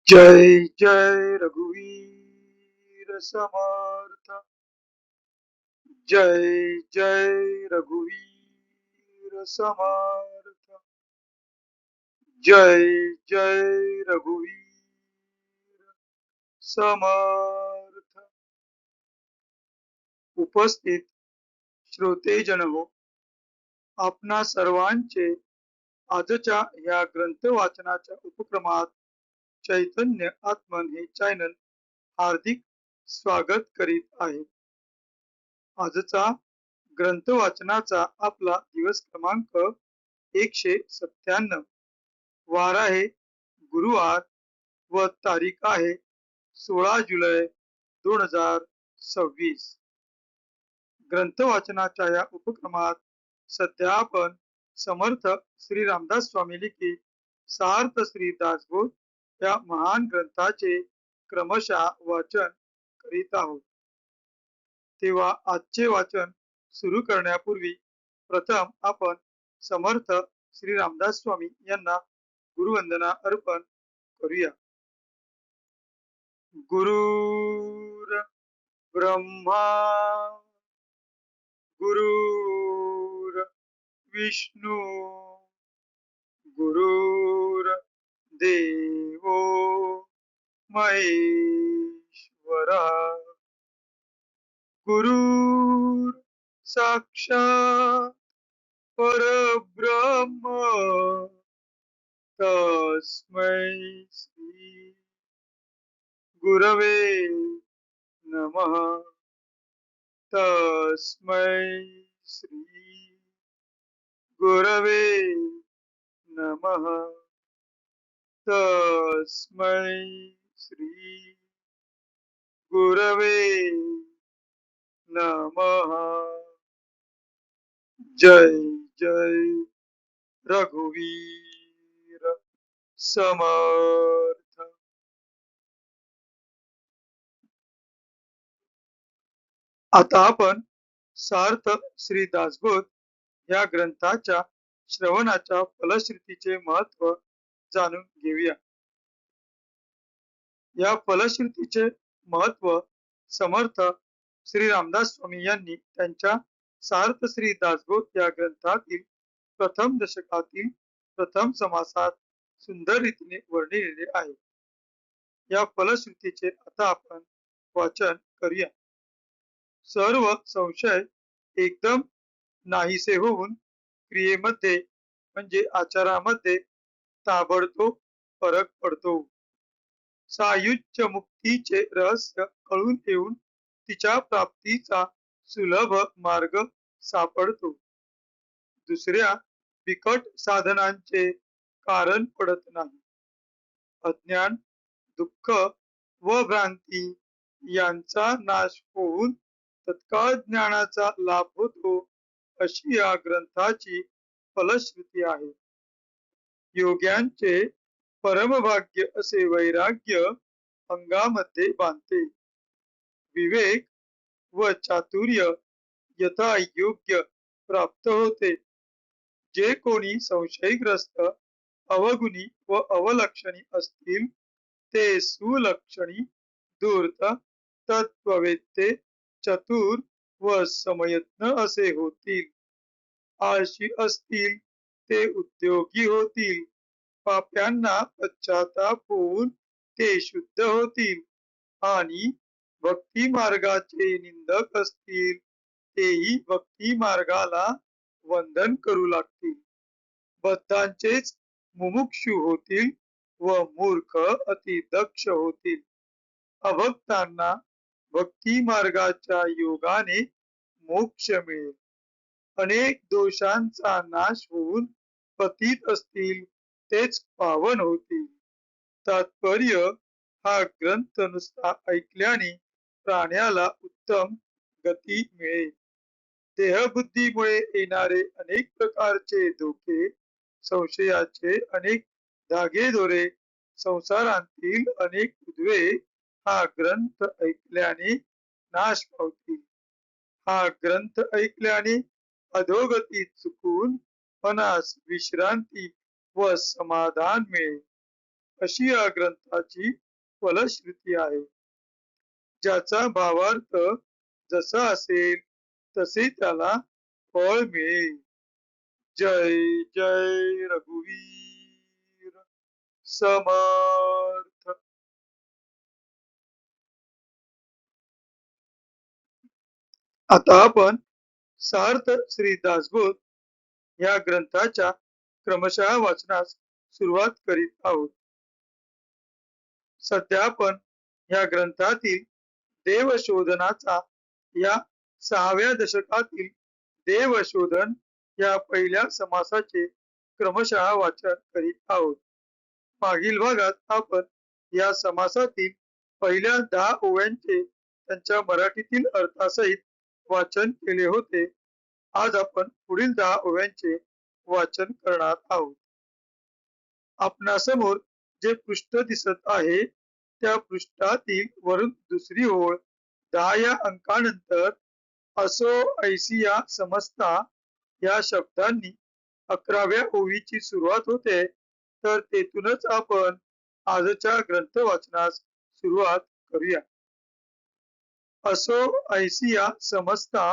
जय जय रघुवीर समर्थ। जय जय रघुवीर समर्थ। जय जय रघुवीर समर्थ। उपस्थित श्रोतेजन हो, आपणा सर्वांचे आजच्या या ग्रंथ वाचनाच्या उपक्रमात चैतन्य आत्मन हे चॅनल हार्दिक स्वागत करीत आहे। आजचा ग्रंथ वाचनाचा आपला दिवस क्रमांक 197। वार आहे गुरुवार व तारीख आहे 16 जुलै 2026। ग्रंथ वाचनाच्या या उपक्रमात सध्या आपण समर्थ श्री रामदास स्वामी लिखित सार्थ श्री दासबोध या महान ग्रंथाचे क्रमशः वाचन करीत आहोत। तेव्हा आजचे वाचन सुरू करण्यापूर्वी प्रथम आपण समर्थ श्री रामदास स्वामी यांना गुरुवंदना अर्पण करूया। गुरुर ब्रह्मा गुरुर विष्णू गुरुर देवो महेश्वरा गुरुर साक्षात परब्रह्म तस्मै श्री गुरवे नमः। तस्मै श्री गुरवे नमः। तस्मै श्री गुरवे नमः। जय जय रघुवीर समर्थ। आता आपण सार्थ श्री दासबोध या ग्रंथाच्या श्रवणाच्या फलश्रुतीचे महत्व जाणून घेऊया। या फलश्रुतीचे महत्व समर्थ श्री रामदास स्वामी यांनी त्यांच्या सार्थ श्री दासबोध या ग्रंथातील प्रथम दशकातील प्रथम समासात सुंदर रीतीने वर्णिलेले आहे। या फलश्रुतीचे आता आपण वाचन करूया। सर्व संशय एकदम नाहीसे होऊन क्रियेमध्ये म्हणजे आचारामध्ये ताबडतोब फरक पडतो। सायुज्य मुक्तीचे रहस्य कळून येऊन तिच्या प्राप्तीचा सुलभ मार्ग सापडतो। दुसऱ्या बिकट साधनांचे कारण पडत नाही। अज्ञान दुःख व भ्रांती यांचा नाश होऊन तत्काळ ज्ञानाचा लाभ होतो, अशी या ग्रंथाची फलश्रुती आहे। योग्यांचे परमभाग्य असे वैराग्य अंगामध्ये बांधते। विवेक व चातुर्य यथा योग्य प्राप्त होते। जे कोणी संशयग्रस्त अवगुणी व अवलक्षणी असतील ते सुलक्षणी धूर्त तत्ववेत्ते चतुर व समयत्न असे होतील। आळशी असतील ते उद्योगी होतील। पाप्यांना पश्चाताप होऊन ते शुद्ध होतील आणि भक्ती मार्गाचे निंदक असतील तेही भक्ती मार्गाला वंदन करू लागतील। बद्धांचेच मुमुक्षु होतील व मूर्ख अति दक्ष होतील। अभक्तांना भक्ती मार्गाच्या योगाने मोक्ष मिळेल। अनेक दोषांचा नाश होऊन पतित असतील तेच पावन होतील। तात्पर्य हा ग्रंथ नुसता ऐकल्याने प्राण्याला उत्तम गती मिळेल। देहबुद्धीमुळे येणारे अनेक प्रकारचे धोके, संशयाचे अनेक धागेदोरे, संसारांतील अनेक उद्वेग हा ग्रंथ ऐकल्याने नाश पावतील। हा ग्रंथ ऐकल्याने अधोगती चुकून मनास विश्रांती व समाधान मिळेल। अशी या ग्रंथाची फलश्रुती आहे, ज्याचा भावार्थ जसा असेल तसे त्याला फळ मिळेल. जय जय रघुवीर समर्थ. आता आपण सार्थ श्री दासबोध या ग्रंथाच्या क्रमशः वाचनास सुरुवात करीत आहोत. सध्या आपण या ग्रंथातील देवशोधनाचा या 6व्या दशकातील देवशोधन या पहिल्या समासाचे क्रमशः वाचन करीत आहोत. मागील भागात आपण या समासातील पहिल्या 10 ओव्यांचे त्यांच्या मराठीतील अर्थासहित वाचन केले होते. आज आपण पुढील 10 ओव्यांचे वाचन करणार आहोत. आपणासमोर जे पृष्ठ दिसत आहे त्या पृष्ठातील वरून दुसरी ओळ 10 या अंकानंतर असो ऐसिया समजता या शब्दांनी 11व्या ओवीची सुरुवात होते. तर तेथूनच आपण आजच्या ग्रंथ वाचनास सुरुवात करूया. असो ऐसिया समजता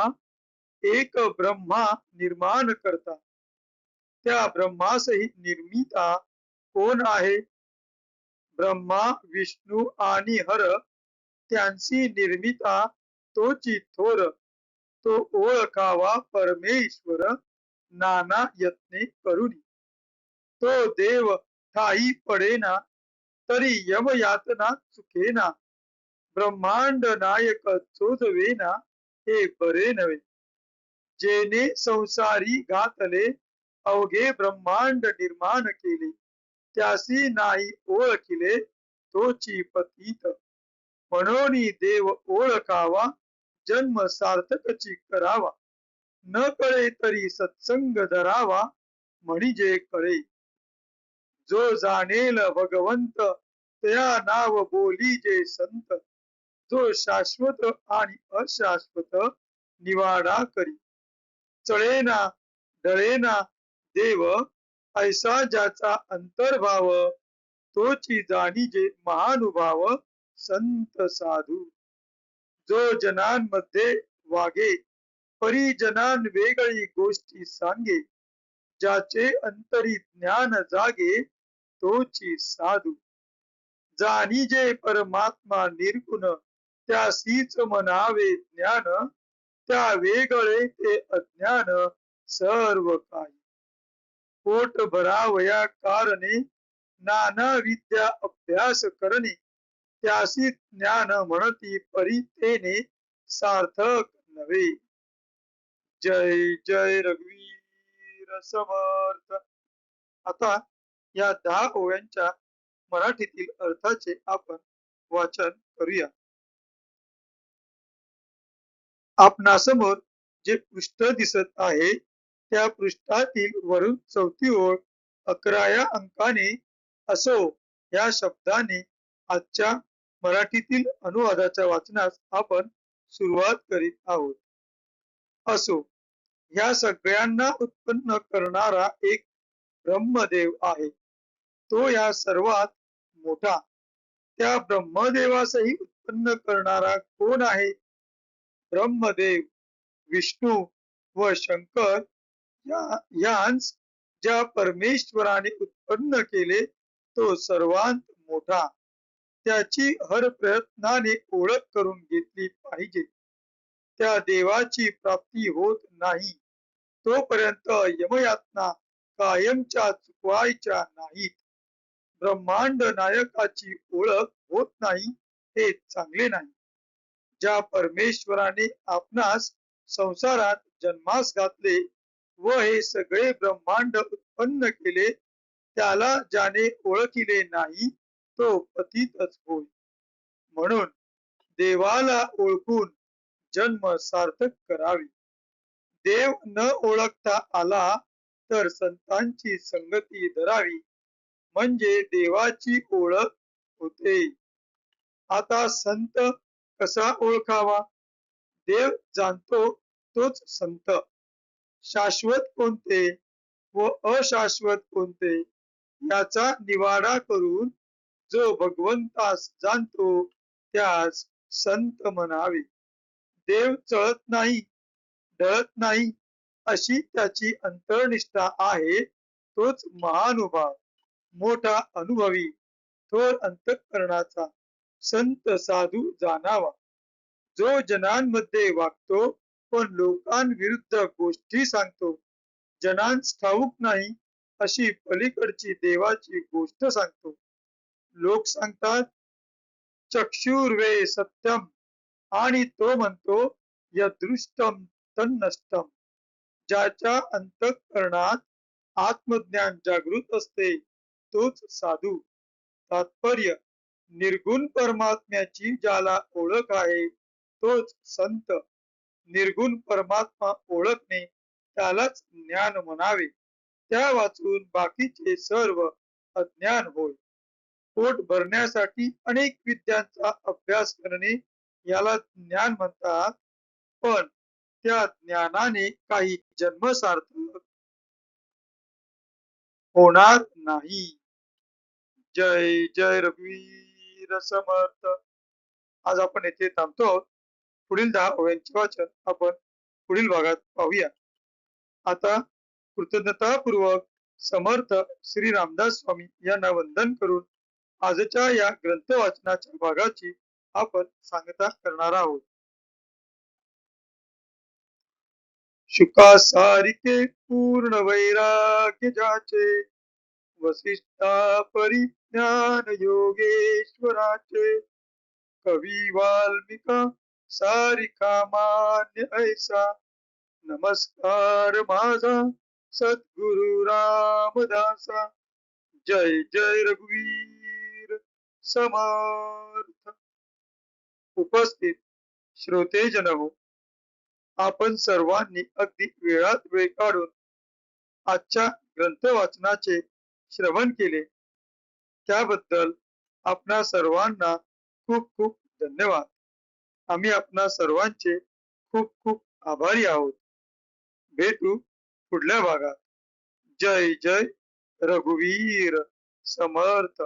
एक ब्रह्मा निर्माण करता. त्या ब्रह्मासही निर्मिता कोण आहे? ब्रह्मा विष्णू आणि हर त्यांची निर्मिता तोची थोर. तो ओळखावा परमेश्वर नाना यत्ने करुनी. तो देव ठाई पडेना तरी यम यातना चुकेना. ब्रह्मांड नायक चोजवेना हे बरे नव्हे. जेने संसारी घातले अवघे ब्रह्मांड निर्माण केले. त्यासी नाही ओळखिले तोची पतित. म्हणून देव ओळखावा जन्म सार्थकची करावा. न कळे तरी सत्संग धरावा म्हणजे कळे. जो जाणेल भगवंत त्या नाव बोली जे संत. जो शाश्वत आणि अशाश्वत निवाडा करी. चळेना ढळेना देव ऐसा ज्याचा अंतर्भाव. तोची जाणीजे महानुभाव संत साधू. जो जनांमध्ये वागे परिजनान वेगळी गोष्टी सांगे. ज्याचे अंतरी ज्ञान जागे तोची साधू. जाणीजे परमात्मा निर्गुण त्यासीच म्हणावे ज्ञान. त्या वेगळे ते अज्ञान सर्व काही. पोट भरावया कारणे नाना विद्या अभ्यास करणे. त्यासी ज्ञान म्हणती परितेने सार्थक नव्हे. जय जय रघुवीर समर्थ. आता या 10 ओव्यांच्या मराठीतील अर्थाचे आपण वाचन करूया. आपणासमोर जे पृष्ठ दिसत आहे त्या पृष्ठातील वरून चौथी ओळ 11व्या अंकाने असो या शब्दाने आजच्या मराठीतील अनुवादाच्या वाचनास आपण सुरुवात करीत आहोत. असो या सगळ्यांना उत्पन्न करणारा एक ब्रह्मदेव आहे. तो या सर्वात मोठा. त्या ब्रह्मदेवासही उत्पन्न करणारा कोण आहे? ब्रह्मदेव विष्णू व शंकर यांस ज्या परमेश्वराने उत्पन्न केले तो सर्वांत मोठा. त्याची हर प्रयत्नाने ओळख करून घेतली पाहिजे. त्या देवाची प्राप्ती होत नाही तोपर्यंत यमयातना कायमच्या चुकवायच्या नाहीत. ब्रह्मांड नायकाची ओळख होत नाही हे चांगले नाही. ज्या परमेश्वराने आपणास संसारात जन्मास घातले व हे सगळे ब्रह्मांड उत्पन्न केले त्याला ज्याने ओळखिले नाही तो पतितच होय. म्हणून देवाला ओळखून जन्म सार्थक करावे. देव न ओळखता आला तर संतांची संगती धरावी म्हणजे देवाची ओळख होते. आता संत कसा ओळखावा? देव जाणतो तोच संत. शाश्वत कोणते व अशाश्वत कोणते याचा निवाडा करून जो भगवंतास जाणतो त्यास संत म्हणावे. देव चळत नाही, ढळत नाही, अशी त्याची अंतर्निष्ठा आहे, तोच महानुभाव, मोठा अनुभवी, थोर अंतःकरणाचा संत साधू जाणावा. जो जनांमध्ये वागतो पण लोकांविरुद्ध गोष्टी सांगतो, जनांस ठाऊक नाही अशी पलीकडची देवाची गोष्ट सांगतो. लोक सांगतात चक्षुर्वे सत्यम आणि तो म्हणतो यदृष्टम तन्नष्टम. ज्याच्या अंतःकरणात आत्मज्ञान जागृत असते तोच साधू. तात्पर्य निर्गुण परमात्म्याची ज्याला ओळख आहे तोच संत. निर्गुण परमात्मा ओळखणे त्यालाच ज्ञान म्हणावे. त्या वाचून बाकीचे सर्व अज्ञान होय. पोट भरण्यासाठी अनेक विद्यांचा अभ्यास करणे याला ज्ञान म्हणतात, पण त्या ज्ञानाने काही जन्म सार्थक होणार नाही. जय जय रघुवीर समर्थ. आज आपण येथे थांबतो आहोत. पुढील 10 ओव्यांचे वाचन आपण पुढील भागात पाहूया. आता कृतज्ञतापूर्वक समर्थ श्री रामदास स्वामी यांना वंदन करून आजच्या या ग्रंथ वाचनाच्या भागाची आपण सांगता करणार आहोत. शुका सारिके पूर्ण वैराग्य जाचे, वसिष्ठा परिज्ञान योगेश्वराचे, कवी वाल्मिका सारिका मान्य ऐसा, नमस्कार माझा सद्गुरु रामदासा. जय जय रघुवीर समर्थ. उपस्थित श्रोतेजन हो, आपण सर्वांनी अगदी वेळात वेळ काढून आजच्या ग्रंथ वाचनाचे श्रवण केले त्याबद्दल आपणा सर्वांना खूप खूप धन्यवाद. आम्ही आपणा सर्वांचे खूप खूप आभारी आहोत. भेटू पुढल्या भागात. जय जय रघुवीर समर्थ.